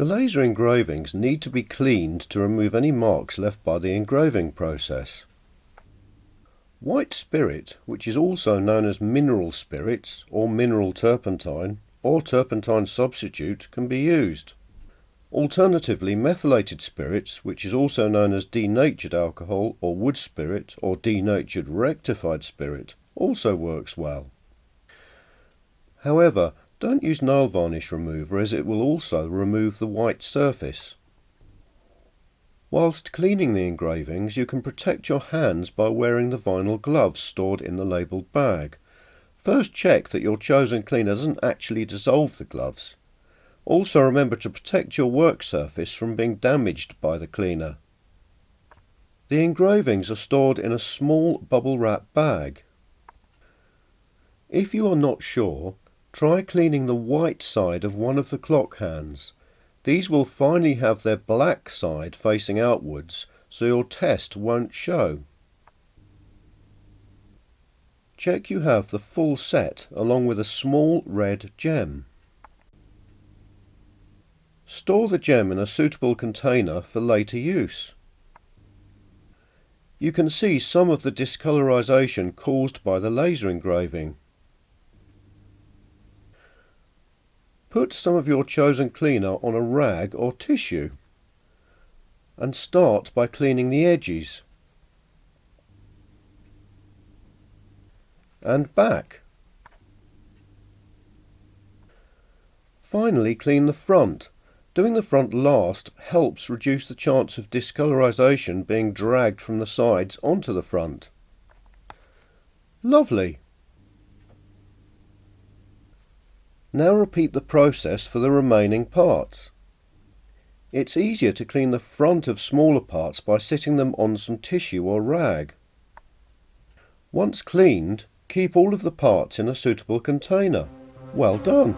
The laser engravings need to be cleaned to remove any marks left by the engraving process. White spirit, which is also known as mineral spirits or mineral turpentine or turpentine substitute, can be used. Alternatively, methylated spirits, which is also known as denatured alcohol or wood spirit or denatured rectified spirit, also works well. However, don't use nail varnish remover as it will also remove the white surface. Whilst cleaning the engravings, you can protect your hands by wearing the vinyl gloves stored in the labelled bag. First check that your chosen cleaner doesn't actually dissolve the gloves. Also remember to protect your work surface from being damaged by the cleaner. The engravings are stored in a small bubble wrap bag. If you are not sure, try cleaning the white side of one of the clock hands. These will finally have their black side facing outwards, so your test won't show. Check you have the full set along with a small red gem. Store the gem in a suitable container for later use. You can see some of the discolorization caused by the laser engraving. Put some of your chosen cleaner on a rag or tissue and start by cleaning the edges and back. Finally, clean the front. Doing the front last helps reduce the chance of discolorization being dragged from the sides onto the front. Lovely! Now repeat the process for the remaining parts. It's easier to clean the front of smaller parts by sitting them on some tissue or rag. Once cleaned, keep all of the parts in a suitable container. Well done!